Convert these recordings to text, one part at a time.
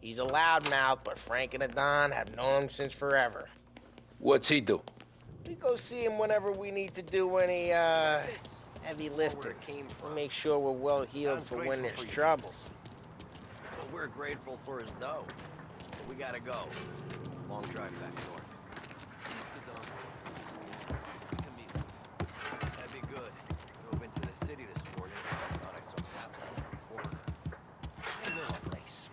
He's a loudmouth, but Frank and the Don have known him since forever. What's he do? We go see him whenever we need to do any, heavy lifting. We make sure we're well healed for when there's trouble. Well, we're grateful for his dough. But we gotta go. Long drive back north. That'd be good. Drove into the city this morning. Thought I saw cops on the corner. Hey, little place.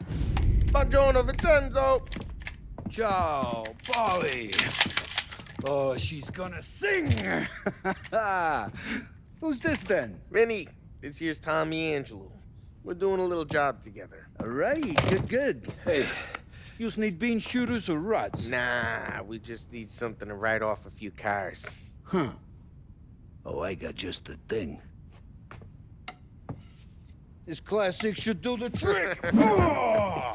Buongiorno, Vincenzo! Ciao, Polly. Oh, she's gonna sing. Who's this then? Vinny, this here's Tommy Angelo. We're doing a little job together. All right, good. Hey, you need bean shooters or rods? Nah, we just need something to write off a few cars. Huh. Oh, I got just the thing. This classic should do the trick. Oh!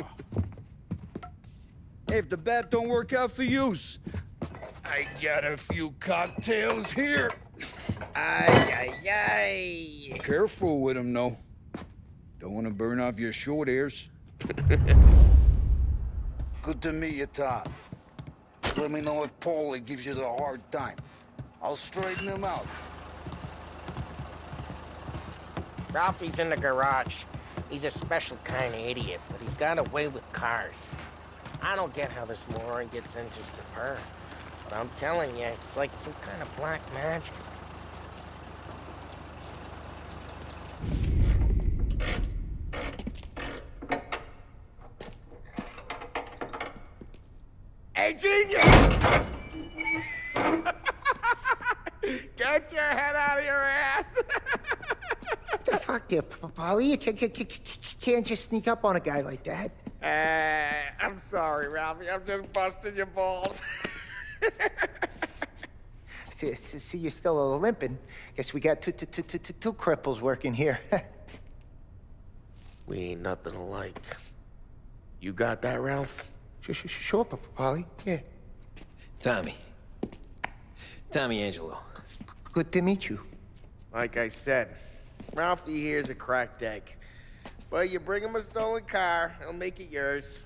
Hey, if the bat don't work out for yous, I got a few cocktails here. Ay. Careful with them, though. Don't want to burn off your short hairs. Good to meet you, Tom. Let me know if Paulie gives you the hard time. I'll straighten him out. Ralphie's in the garage. He's a special kind of idiot, but he's got a way with cars. I don't get how this moron gets engines to purr. But I'm telling you, it's like some kind of black magic. Hey, genius! Get your head out of your ass! What the fuck there, Polly? You can't just sneak up on a guy like that. I'm sorry, Ralphie. I'm just busting your balls. See, you're still limping. Guess we got two cripples working here. We ain't nothing alike. You got that, Ralph? Sure, Polly. Yeah. Tommy Angelo. Good to meet you. Like I said, Ralphie here's a cracked egg. Well, you bring him a stolen car, he'll make it yours.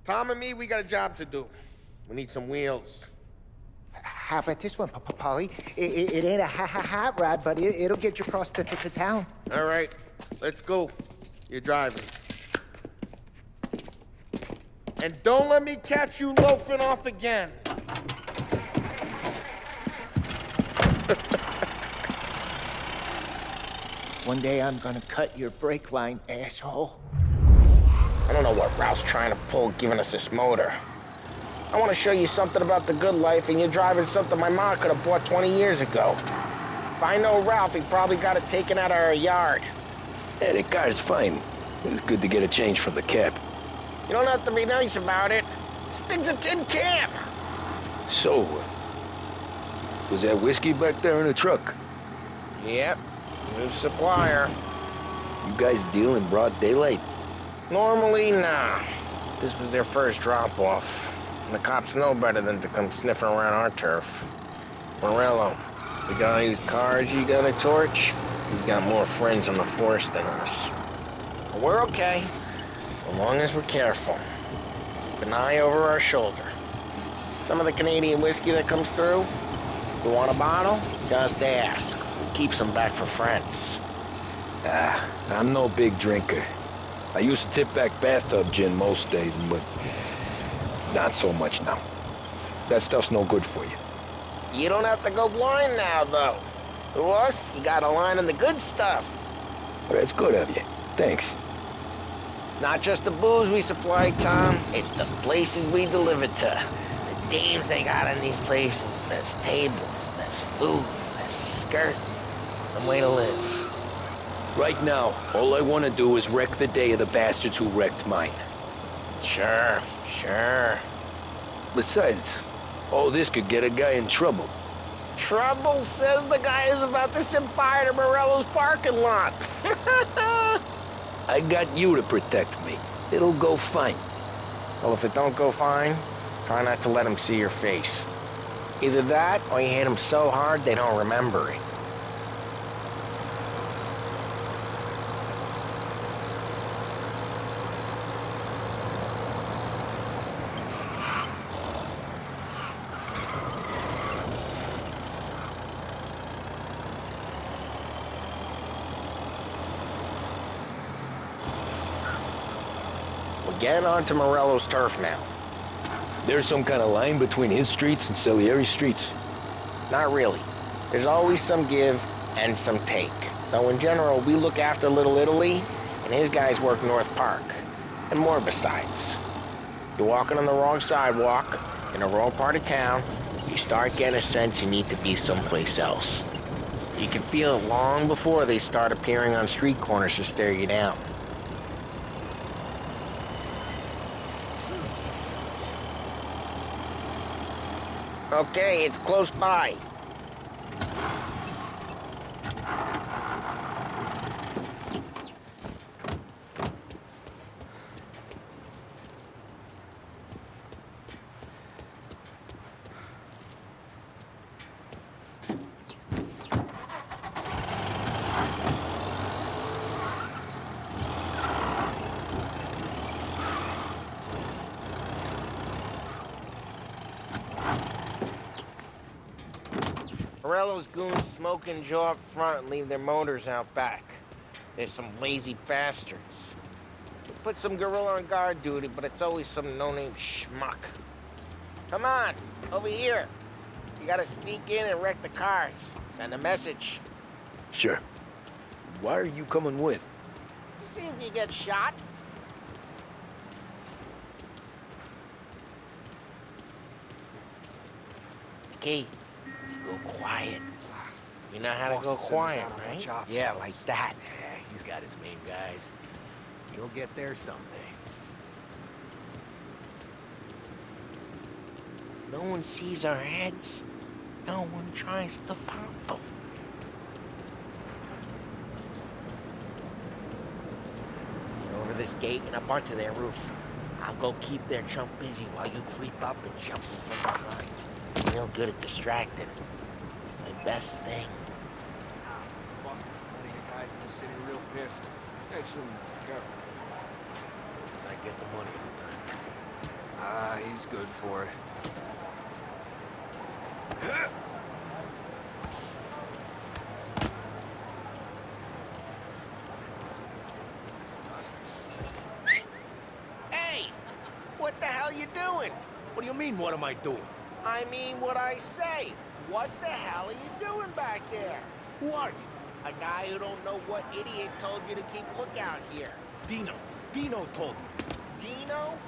Tom and me, we got a job to do. We need some wheels. How about this one, Polly? It ain't a hot rod, but it'll get you across to town. All right, let's go. You're driving. And don't let me catch you loafing off again. One day I'm gonna cut your brake line, asshole. I don't know what Ralph's trying to pull giving us this motor. I want to show you something about the good life, and you're driving something my mom could have bought 20 years ago. If I know Ralph, he probably got it taken out of our yard. Yeah, the car's fine. It's good to get a change from the cab. You don't have to be nice about it. This thing's a tin can. So, was that whiskey back there in the truck? Yep, new supplier. You guys deal in broad daylight? Normally, nah. This was their first drop-off. And the cops know better than to come sniffing around our turf. Morello, the guy whose cars you got a torch, he's got more friends on the force than us. But we're okay, so long as we're careful. Keep an eye over our shoulder. Some of the Canadian whiskey that comes through, you want a bottle? Just ask. We keep some back for friends. I'm no big drinker. I used to tip back bathtub gin most days, but not so much now. That stuff's no good for you. You don't have to go blind now, though. To us, you got a line on the good stuff. Well, that's good of you. Thanks. Not just the booze we supply, Tom. It's the places we deliver to. The dames they got in these places. There's tables, there's food, there's skirt. Some way to live. Right now, all I want to do is wreck the day of the bastards who wrecked mine. Sure. Besides, all this could get a guy in trouble. Trouble, says the guy who's about to set fire to Morello's parking lot. I got you to protect me. It'll go fine. Well, if it don't go fine, try not to let them see your face. Either that, or you hit them so hard they don't remember it. We're getting onto Morello's turf now. There's some kind of line between his streets and Salieri's streets. Not really. There's always some give and some take. Though in general, we look after Little Italy, and his guys work North Park. And more besides. You're walking on the wrong sidewalk, in the wrong part of town, you start getting a sense you need to be someplace else. You can feel it long before they start appearing on street corners to stare you down. Okay, it's close by. Morello's goons smoke and jaw up front and leave their motors out back. There's some lazy bastards. We put some gorilla on guard duty, but it's always some no-name schmuck. Come on, over here. You gotta sneak in and wreck the cars. Send a message. Sure. Why are you coming with? To see if you get shot. Okay. Go quiet. You know how to go quiet, right? Yeah, like that. Yeah, he's got his main guys. He'll get there someday. If no one sees our heads, no one tries to pop them. Over this gate and up onto their roof. I'll go keep their chump busy while you creep up and jump them from behind. I'm real good at distracting. It's my best thing. Boss, plenty of guys in the city real pissed. Actually, careful. If I get the money, I'm done. Ah, he's good for it. Hey! What the hell you doing? What do you mean, what am I doing? I mean what I say. What the hell are you doing back there? Who are you? A guy who don't know what idiot told you to keep lookout here. Dino. Dino told me. Dino?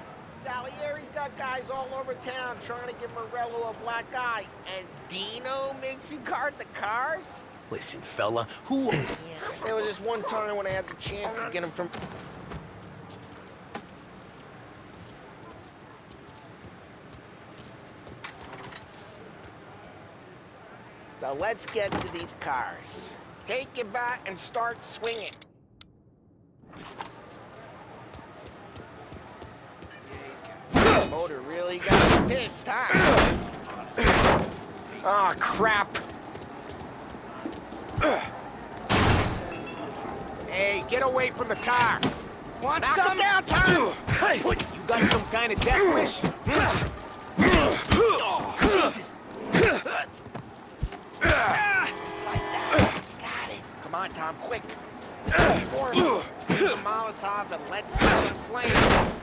Salieri's got guys all over town trying to give Morello a black eye. And Dino makes you guard the cars? Listen, fella, who... Yeah, there was this one time when I had the chance to get him from... So let's get to these cars. Take it back and start swinging. Motor really got pissed, huh? Oh, crap. Hey, get away from the car! Want Knock some? it down, Tom! What, you got some kind of death wish? Oh, Jesus. Just like that. Got it. Come on, Tom, quick. Use a Molotov and let's see some flames.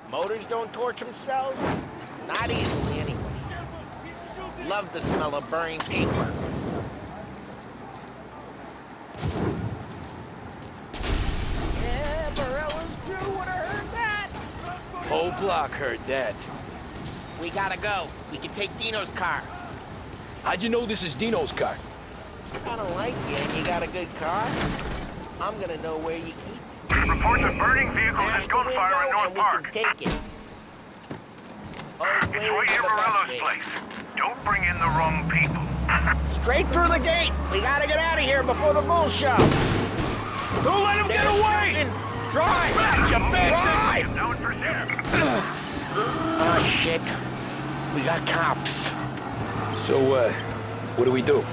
Motors don't torch themselves? Not easily, anyway. Love the smell of burning paper. Yeah, Morello's crew would have heard that. Whole block heard that. We gotta go. We can take Dino's car. How'd you know this is Dino's car? I don't like you and you got a good car. I'm gonna know where you keep it. Reports of burning vehicles Smash and the gunfire in window North and we Park. can take it. Always It's right near the best Morello's way. place. Don't bring in the wrong people. Straight through the gate. We gotta get out of here before the bull show. Don't let him get away! Shooting. Drive! You bastards! Drive! Now in pursuit. Oh, shit. We got cops. So, what do we do?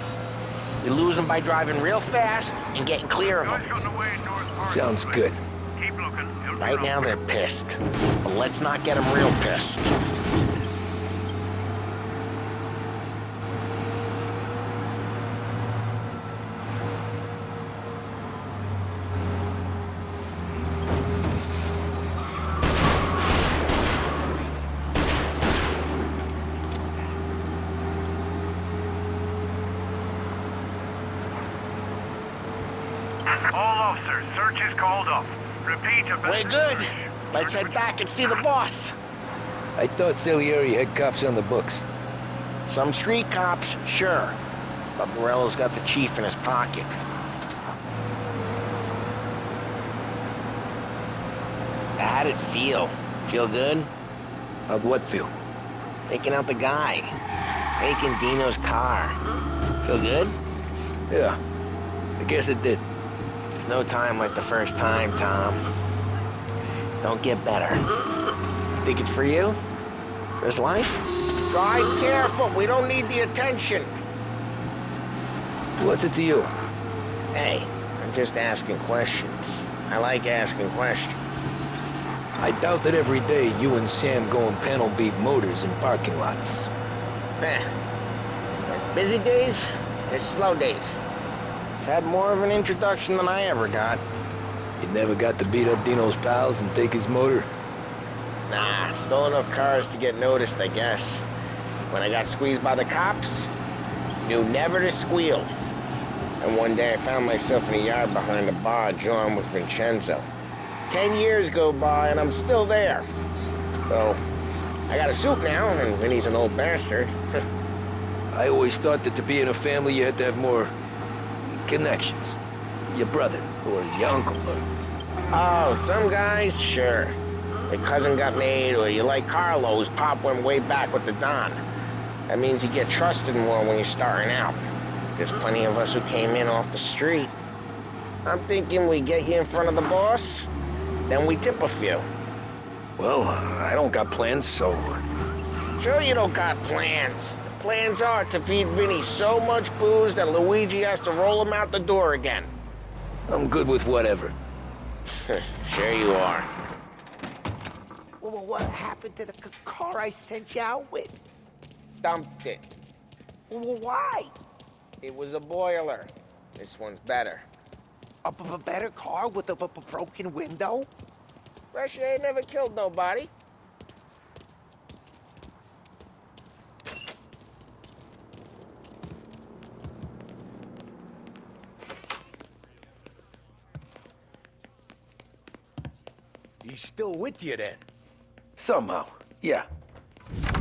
We lose them by driving real fast and getting clear of Guys them. got away in North Park. Sounds good. Keep looking. He'll be Right now, around. they're pissed. But let's not get them real pissed. All officers, search is called off. Repeat, We're good. Let's head back and see the boss. I thought Salieri had cops on the books. Some street cops, sure. But Morello's got the chief in his pocket. How'd it feel? Feel good? How'd what feel? Taking out the guy. Taking Dino's car. Feel good? Yeah, I guess it did. There's no time like the first time, Tom. Don't get better. Think it's for you? This life? Drive careful. We don't need the attention. What's it to you? Hey, I'm just asking questions. I like asking questions. I doubt that every day you and Sam go and panel beat motors in parking lots. There's busy days, there's slow days. I've had more of an introduction than I ever got. You never got to beat up Dino's pals and take his motor? Nah, stole enough cars to get noticed, I guess. When I got squeezed by the cops, knew never to squeal. And one day I found myself in a yard behind a bar drawn with Vincenzo. 10 years go by and I'm still there. So, I got a suit now, and Vinny's an old bastard. I always thought that to be in a family you had to have more connections. Your brother, or your uncle, or... Oh, some guys, sure. Your cousin got made, or you like Carlos, Pop went way back with the Don. That means you get trusted more when you're starting out. There's plenty of us who came in off the street. I'm thinking we get you in front of the boss, then we tip a few. Well, I don't got plans, so... Sure you don't got plans. The plans are to feed Vinny so much booze that Luigi has to roll him out the door again. I'm good with whatever. Sure you are. Well, what happened to the car I sent you out with? Dumped it. Well, why? It was a boiler. This one's better. A better car with a broken window? Fresh air never killed nobody. He's still with you then? Somehow, yeah.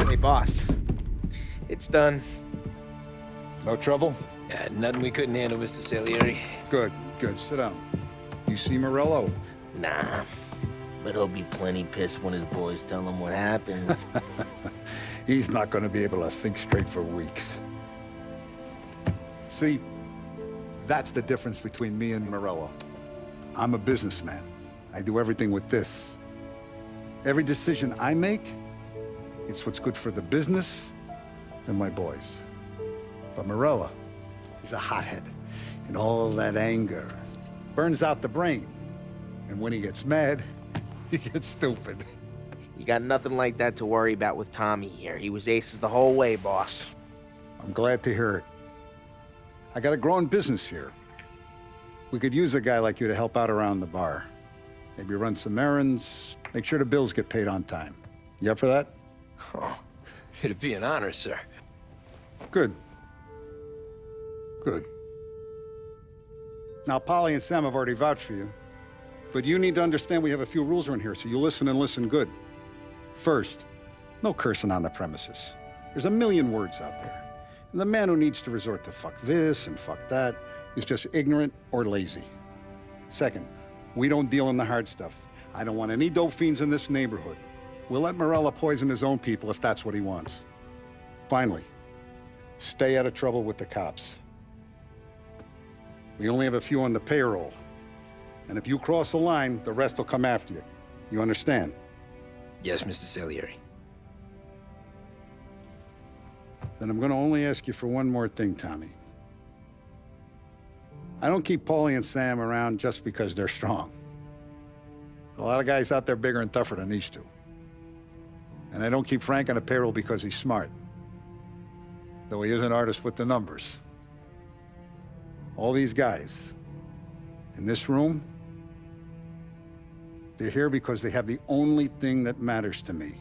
Hey, boss. It's done. No trouble? Nothing we couldn't handle, Mr. Salieri. Good, good. Sit down. You see Morello? Nah. But he'll be plenty pissed when his boys tell him what happened. He's not going to be able to think straight for weeks. See, that's the difference between me and Morello. I'm a businessman. I do everything with this. Every decision I make, it's what's good for the business and my boys. But Morello, he's a hothead. And all that anger burns out the brain. And when he gets mad, he gets stupid. You got nothing like that to worry about with Tommy here. He was aces the whole way, boss. I'm glad to hear it. I got a growing business here. We could use a guy like you to help out around the bar. Maybe run some errands, make sure the bills get paid on time. You up for that? Oh, it'd be an honor, sir. Good. Good. Now, Polly and Sam have already vouched for you. But you need to understand we have a few rules around here, so you listen and listen good. First, no cursing on the premises. There's a million words out there. And the man who needs to resort to fuck this and fuck that is just ignorant or lazy. Second, we don't deal in the hard stuff. I don't want any dope fiends in this neighborhood. We'll let Morello poison his own people if that's what he wants. Finally, stay out of trouble with the cops. We only have a few on the payroll. And if you cross the line, the rest will come after you. You understand? Yes, Mr. Salieri. Then I'm going to only ask you for one more thing, Tommy. I don't keep Paulie and Sam around just because they're strong. A lot of guys out there bigger and tougher than these two. And I don't keep Frank on the payroll because he's smart. Though he is an artist with the numbers. All these guys in this room, they're here because they have the only thing that matters to me.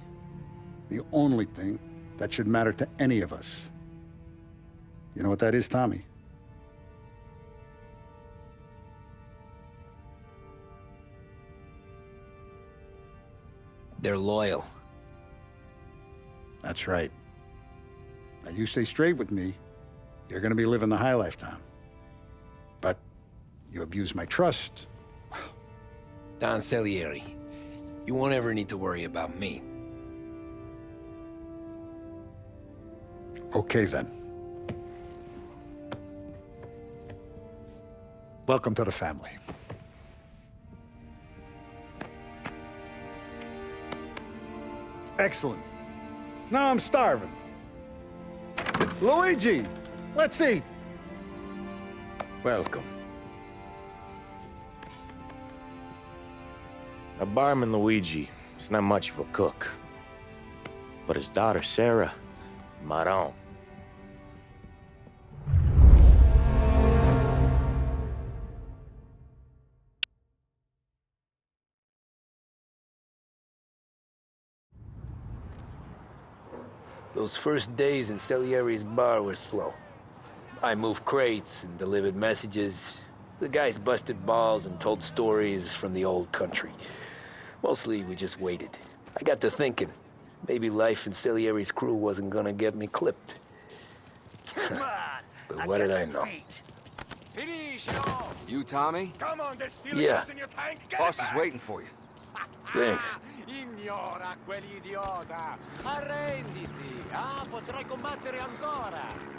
The only thing that should matter to any of us. You know what that is, Tommy? they're loyal. That's right. Now, you stay straight with me, you're gonna be living the high life, Tom. But you abuse my trust. Don Salieri, you won't ever need to worry about me. Okay, then. Welcome to the family. Excellent. Now I'm starving. Luigi, let's eat. Welcome. A barman Luigi is not much of a cook. But his daughter Sarah, Maron. Those first days in Salieri's bar were slow. I moved crates and delivered messages. The guys busted balls and told stories from the old country. Mostly, we just waited. I got to thinking, maybe life in Salieri's crew wasn't gonna get me clipped. But what did I know? You, Tommy? Come on, there's still Yeah. gas in your tank. Get Boss it is back. waiting for you. Thanks. Ignora quell'idiota! Arrenditi! Potrai combattere ancora!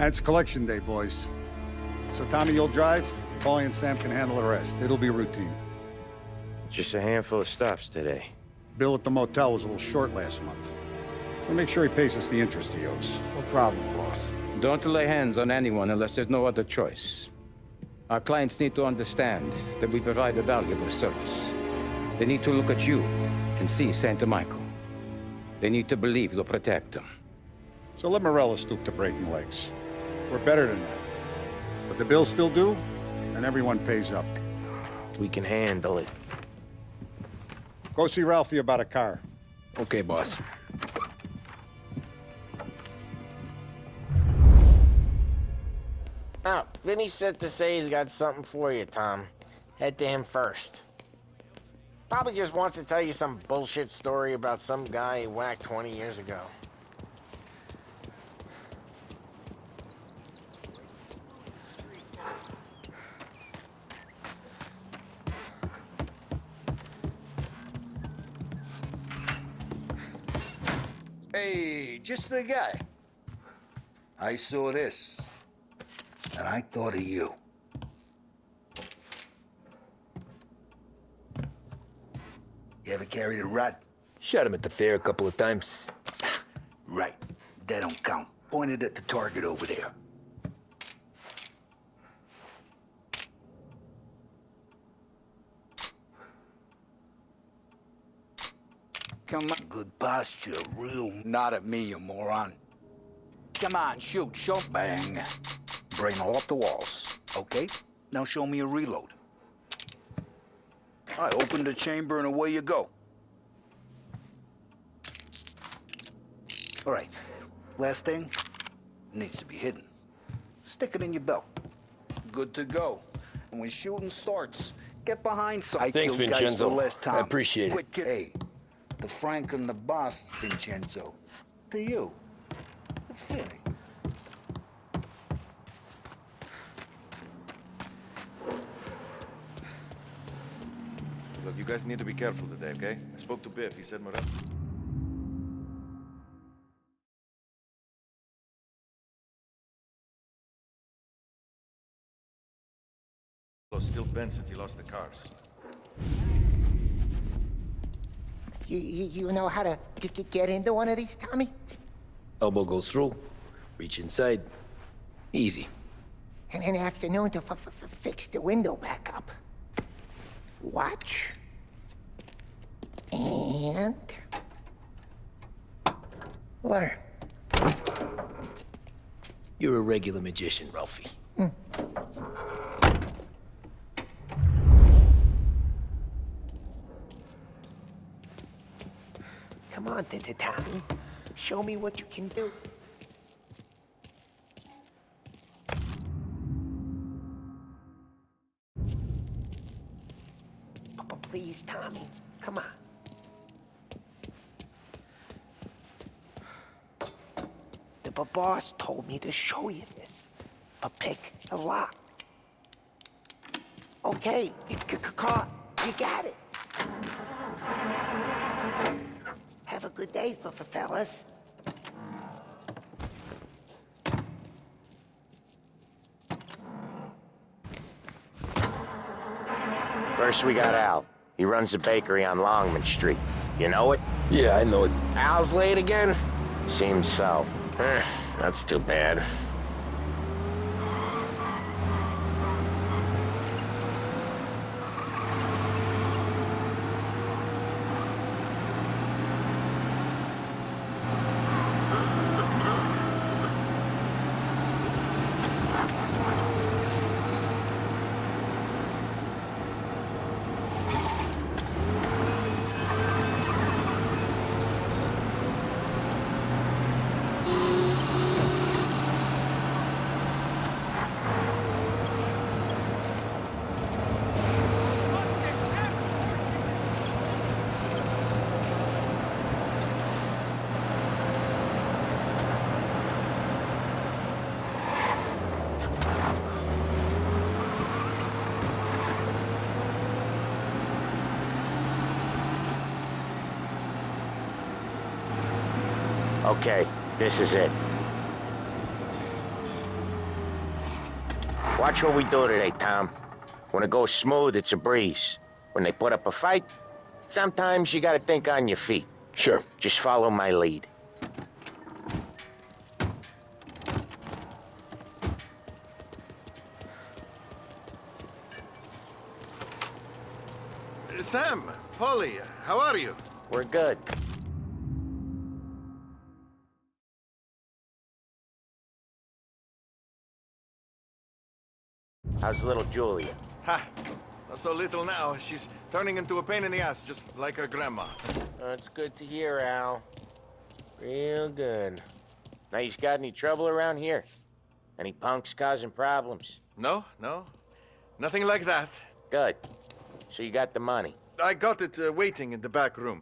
And it's collection day, boys. So Tommy, you'll drive. Paulie and Sam can handle the rest. It'll be routine. Just a handful of stops today. Bill at the motel was a little short last month. So make sure he pays us the interest he owes. No problem, boss. Don't lay hands on anyone unless there's no other choice. Our clients need to understand that we provide a valuable service. They need to look at you and see Santa Michael. They need to believe you'll protect them. So let Morella stoop to breaking legs. We're better than that. But the bill's still due, and everyone pays up. We can handle it. Go see Ralphie about a car. Okay, boss. Oh, Vinny said to say he's got something for you, Tom. Head to him first. Probably just wants to tell you some bullshit story about some guy he whacked 20 years ago. Hey, just the guy. I saw this, and I thought of you. You ever carried a rat? Shot him at the fair a couple of times. Right. That don't count. Pointed at the target over there. Come on. Good posture, real. Not at me, you moron. Come on, shoot, show. Bang. Brain all up the walls. Okay? Now show me a reload. I open the chamber and away you go. All right. Last thing. Needs to be hidden. Stick it in your belt. Good to go. And when shooting starts, get behind something. Thanks, I killed guys Vincenzo. the last time. I appreciate it. Quit hey, the Frank and the boss, Vincenzo. To you. It's Vinny. Look, you guys need to be careful today, okay? I spoke to Biff. He said Morel. Still bent since he lost the cars. You know how to get into one of these, Tommy? Elbow goes through. Reach inside. Easy. And an afternoon to fix the window back up. Watch. And... learn. You're a regular magician, Ralphie. Come on, Tommy. Show me what you can do. Please, Tommy. Come on. The boss told me to show you this. Pick a lock. Okay, it's caught. You got it. Have a good day, fellas. First, we got Al. He runs a bakery on Longman Street. You know it? Yeah, I know it. Al's late again? Seems so. That's too bad. Okay, this is it. Watch what we do today, Tom. When it goes smooth, it's a breeze. When they put up a fight, sometimes you gotta think on your feet. Sure. Just follow my lead. Sam, Polly, how are you? We're good. How's little Julia? Ha! Not so little now. She's turning into a pain in the ass, just like her grandma. That's good to hear, Al. Real good. Now, you got any trouble around here? Any punks causing problems? No, no. Nothing like that. Good. So you got the money? I got it waiting in the back room.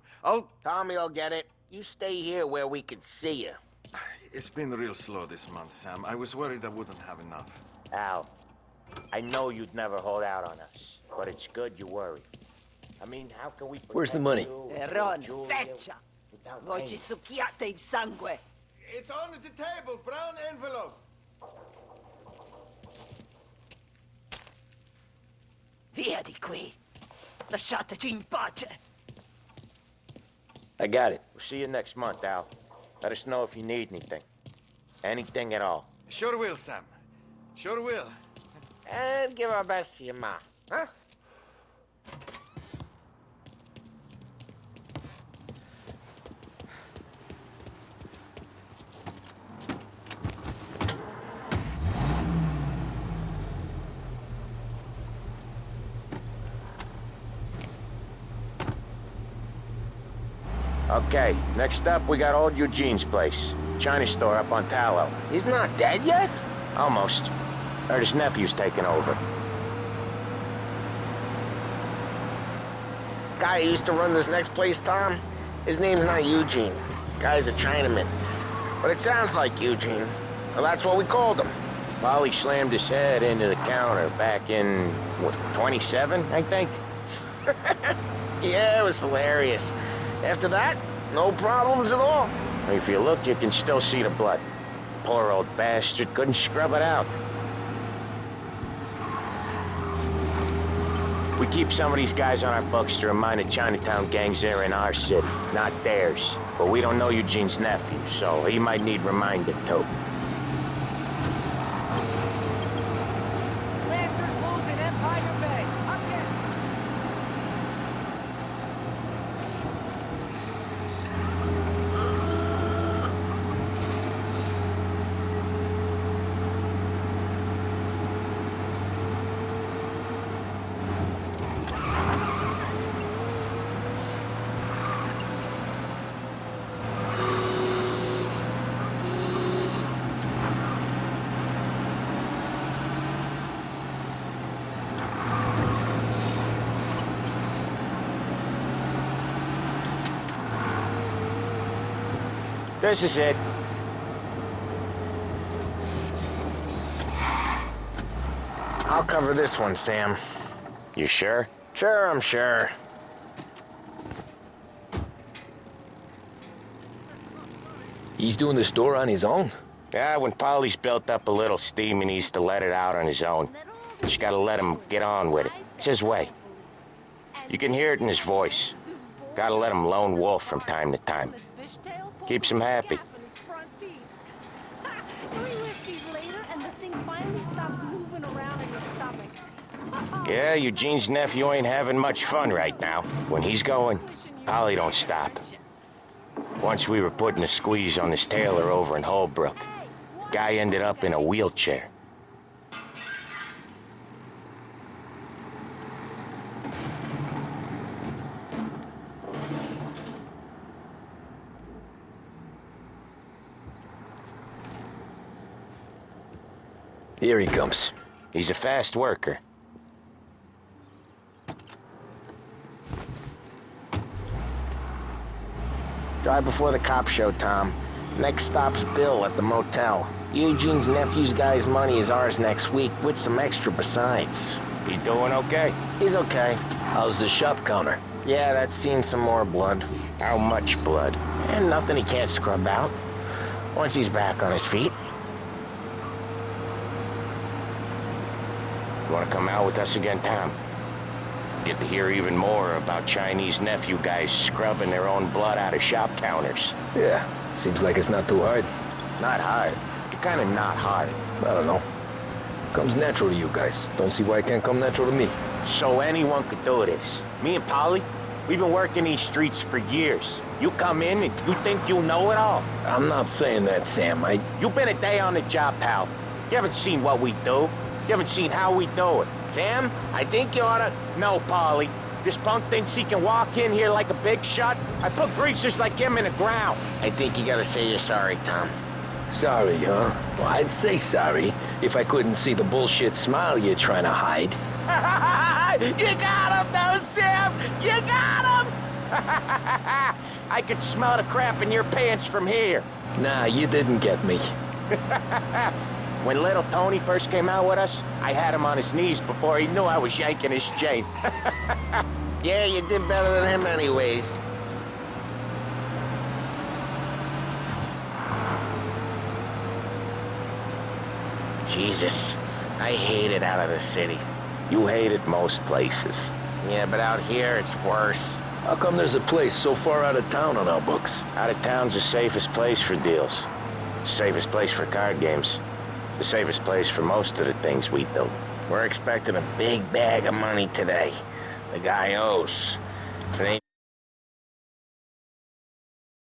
Tommy will get it. You stay here where we can see you. It's been real slow this month, Sam. I was worried I wouldn't have enough. Al, I know you'd never hold out on us, but it's good you worry. I mean, how can we... Where's the money? Terron, feccia! Voi ci succhiate il sangue! It's on the table, brown envelope. Via di qui! Lasciateci in pace! I got it. We'll see you next month, Al. Let us know if you need anything. Anything at all. Sure will, Sam. Sure will. And give our best to your ma, huh? Okay, next up, we got old Eugene's place. China store up on Tallow. He's not dead yet? Almost. Heard his nephew's taking over. Guy who used to run this next place, Tom, his name's not Eugene. Guy's a Chinaman. But it sounds like Eugene. Well, that's what we called him. Polly slammed his head into the counter back in, what, 27, I think? Yeah, it was hilarious. After that, no problems at all. If you look, you can still see the blood. Poor old bastard couldn't scrub it out. We keep some of these guys on our books to remind the Chinatown gangs they're in our city, not theirs. But we don't know Eugene's nephew, so he might need reminded too. This is it. I'll cover this one, Sam. You sure? Sure, I'm sure. He's doing the store on his own? Yeah, when Polly's built up a little steam, he needs to let it out on his own. Just gotta let him get on with it. It's his way. You can hear it in his voice. Gotta let him lone wolf from time to time. Keeps him happy. 3 whiskeys later, and the thing finally stops moving around in his stomach. Yeah, Eugene's nephew ain't having much fun right now. When he's going, Polly don't stop. Once we were putting a squeeze on his tailor over in Holbrook. Guy ended up in a wheelchair. Here he comes. He's a fast worker. Drive before the cops show, Tom. Next stop's Bill at the motel. Eugene's nephew's guy's money is ours next week, with some extra besides. He doing okay? He's okay. How's the shop counter? Yeah, that's seen some more blood. How much blood? And nothing he can't scrub out. Once he's back on his feet. You wanna come out with us again, Tom? Get to hear even more about Chinese nephew guys scrubbing their own blood out of shop counters. Yeah, seems like it's not too hard. Not hard. You're kinda not hard. I don't know. Comes natural to you guys. Don't see why it can't come natural to me. So anyone could do this. Me and Polly, we've been working these streets for years. You come in and you think you know it all. I'm not saying that, Sam. You've been a day on the job, pal. You haven't seen what we do. You haven't seen how we do it. Sam, I think you oughta... No, Polly. This punk thinks he can walk in here like a big shot. I put greasers like him in the ground. I think you gotta say you're sorry, Tom. Sorry, huh? Well, I'd say sorry if I couldn't see the bullshit smile you're trying to hide. You got him, though, Sam! You got him! I could smell the crap in your pants from here. Nah, you didn't get me. When little Tony first came out with us, I had him on his knees before he knew I was yanking his chain. Yeah, you did better than him anyways. Jesus, I hate it out of the city. You hate it most places. Yeah, but out here it's worse. How come there's a place so far out of town on our books? Out of town's the safest place for deals. Safest place for card games. The safest place for most of the things we do. We're expecting a big bag of money today. The guy owes. If it ain't